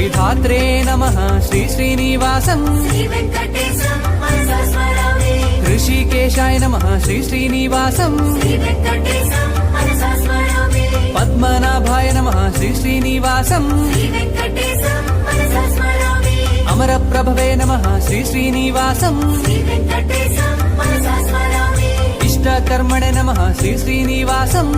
శ్రీధాత్రే నమః శ్రీ శ్రీనివాసం ఋషికేశాయ నమః శ్రీ శ్రీనివాసం పద్మనాభాయ నమః శ్రీ శ్రీనివాసం అమరప్రభవే నమః శ్రీ శ్రీనివాసం ఇష్టకర్మణే నమః శ్రీ శ్రీనివాసం